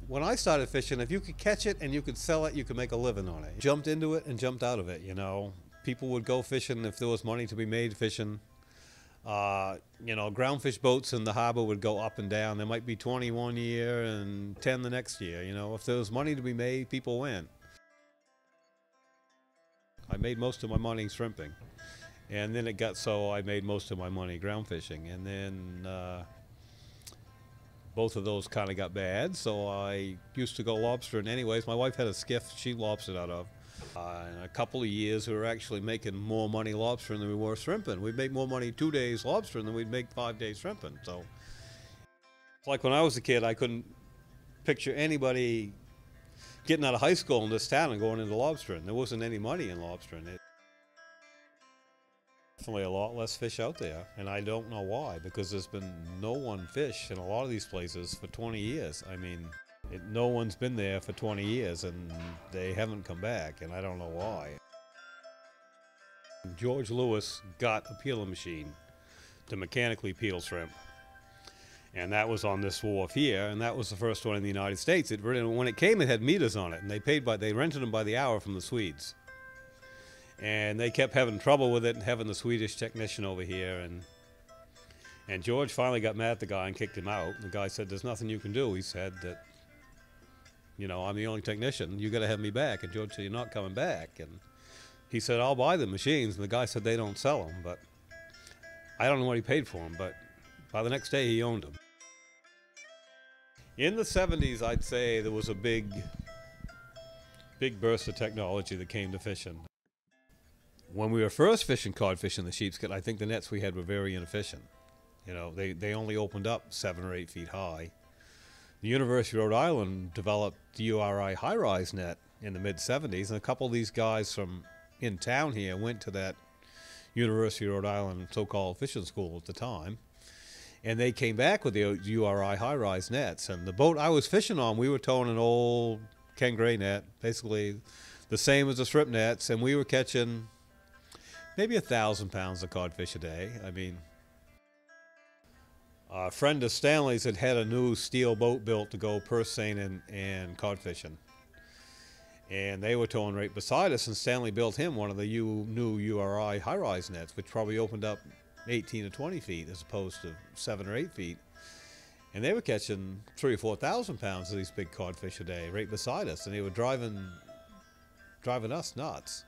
When I started fishing, if you could catch it and you could sell it, you could make a living on it. Jumped into it and jumped out of it, you know. People would go fishing if there was money to be made fishing. You know, groundfish boats in the harbor would go up and down. There might be 20 one year and 10 the next year, you know. If there was money to be made, people went. I made most of my money shrimping. And then it got so I made most of my money ground fishing. And then both of those kind of got bad, so I used to go lobstering anyways. My wife had a skiff she lobstered out of. In a couple of years, we were actually making more money lobstering than we were shrimping. We'd make more money 2 days lobstering than we'd make 5 days shrimping. So, it's like when I was a kid, I couldn't picture anybody getting out of high school in this town and going into lobstering. There wasn't any money in lobstering. Definitely a lot less fish out there, and I don't know why, because there's been no one fish in a lot of these places for 20 years. I mean, no one's been there for 20 years and they haven't come back, and I don't know why. George Lewis got a peeler machine to mechanically peel shrimp, and that was on this wharf here, and that was the first one in the United States. When it came, it had meters on it, and they rented them by the hour from the Swedes. And they kept having trouble with it and having the Swedish technician over here. And George finally got mad at the guy and kicked him out. The guy said, "There's nothing you can do." He said that, you know, "I'm the only technician. You got to have me back." And George said, "You're not coming back." And he said, "I'll buy the machines." And the guy said they don't sell them. But I don't know what he paid for them. But by the next day, he owned them. In the 70s, I'd say there was a big burst of technology that came to fishing. When we were first fishing codfish in the Sheepscot, I think the nets we had were very inefficient. You know, they only opened up 7 or 8 feet high. The University of Rhode Island developed the URI high-rise net in the mid-70s, and a couple of these guys from in town here went to that University of Rhode Island so-called fishing school at the time, and they came back with the URI high-rise nets. And the boat I was fishing on, we were towing an old Ken Gray net, basically the same as the shrimp nets, and we were catching maybe 1,000 pounds of codfish a day. I mean, a friend of Stanley's had a new steel boat built to go purse seining and codfishing. And they were towing right beside us, and Stanley built him one of the new URI high-rise nets, which probably opened up 18 to 20 feet as opposed to 7 or 8 feet. And they were catching 3,000 or 4,000 pounds of these big codfish a day right beside us, and they were driving us nuts.